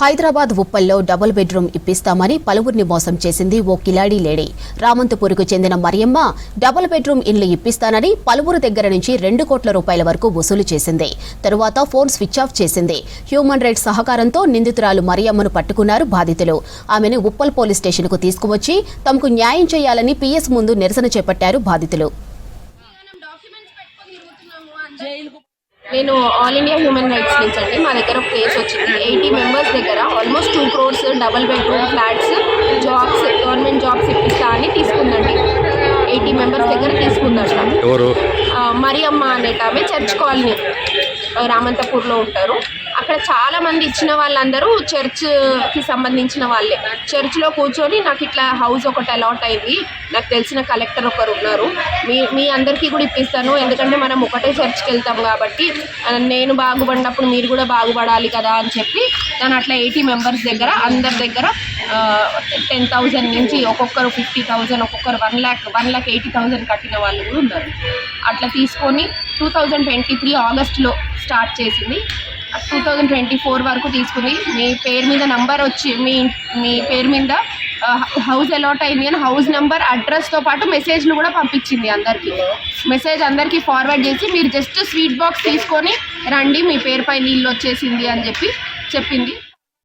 Hyderabad ఉప్పల్లో double bedroom ఇప్పిస్తామని పలువురిని మోసం చేసింది ఓ కిలాడీ lady. రామంతపూర్కు చెందిన మరియమ్మ డబుల్ బెడ్రూమ్ ఇల్లు ఇప్పిస్తానని పలువురు దగ్గర నుంచి 2 కోట్ల రూపాయల వరకు వసూలు చేసింది. తరువాత ఫోన్ స్విచ్ ఆఫ్ చేసింది. హ్యూమన్ రైట్స్ సహకారంతో నిందితురాలు మరియమ్మను పట్టుకున్నారు బాధితులు. ఆమెను ఉప్పల్ పోలీస్ స్టేషన్కు తీసుకువచ్చి తమకు న్యాయం చేయాలని పీఎస్ ముందు నిరసన చేపట్టారు బాధితులు. నేను ఆల్ ఇండియా హ్యూమన్ రైట్స్ నుంచి అండి. మా దగ్గర ఒక కేసు వచ్చింది. 80 మెంబర్స్ దగ్గర almost 2 crores double bedroom flats jobs government jobs ఇప్పిస్తా అని తీసుకుందండి. 80 మెంబర్స్ దగ్గర తీసుకుందంట. మరియమ్మ అనేట ఆమె చర్చ్ కాలనీ రామంతపూర్లో ఉంటారు. అక్కడ చాలా మంది ఇచ్చిన వాళ్ళందరూ చర్చ్కి సంబంధించిన వాళ్ళే. చర్చ్లో కూర్చొని నాకు ఇట్లా హౌస్ ఒకటి అలాట్ అయింది, నాకు తెలిసిన కలెక్టర్ ఒకరు ఉన్నారు, మీ అందరికీ కూడా ఇప్పిస్తాను, ఎందుకంటే మనం ఒకటే చర్చ్కి వెళ్తాం కాబట్టి నేను బాగుపడినప్పుడు మీరు కూడా బాగుపడాలి కదా అని చెప్పి తను అట్లా 80 మెంబర్స్ దగ్గర అందరి దగ్గర 10,000 నుంచి ఒక్కొక్కరు 50,000 ఒక్కొక్కరు 1,80,000 కట్టిన వాళ్ళు కూడా ఉన్నారు. అట్లా తీసుకొని 2023 ఆగస్టులో స్టార్ట్ చేసింది. 2024 వరకు తీసుకుంది. మీ పేరు మీద నంబర్ వచ్చి మీ పేరు మీద హౌస్ అలాట్ అయింది అని హౌస్ నెంబర్ అడ్రస్తో పాటు మెసేజ్లు కూడా పంపించింది. మెసేజ్ అందరికీ ఫార్వర్డ్ చేసి మీరు జస్ట్ స్వీట్ బాక్స్ తీసుకొని రండి, మీ పేరుపై నీళ్ళు వచ్చేసింది అని చెప్పింది.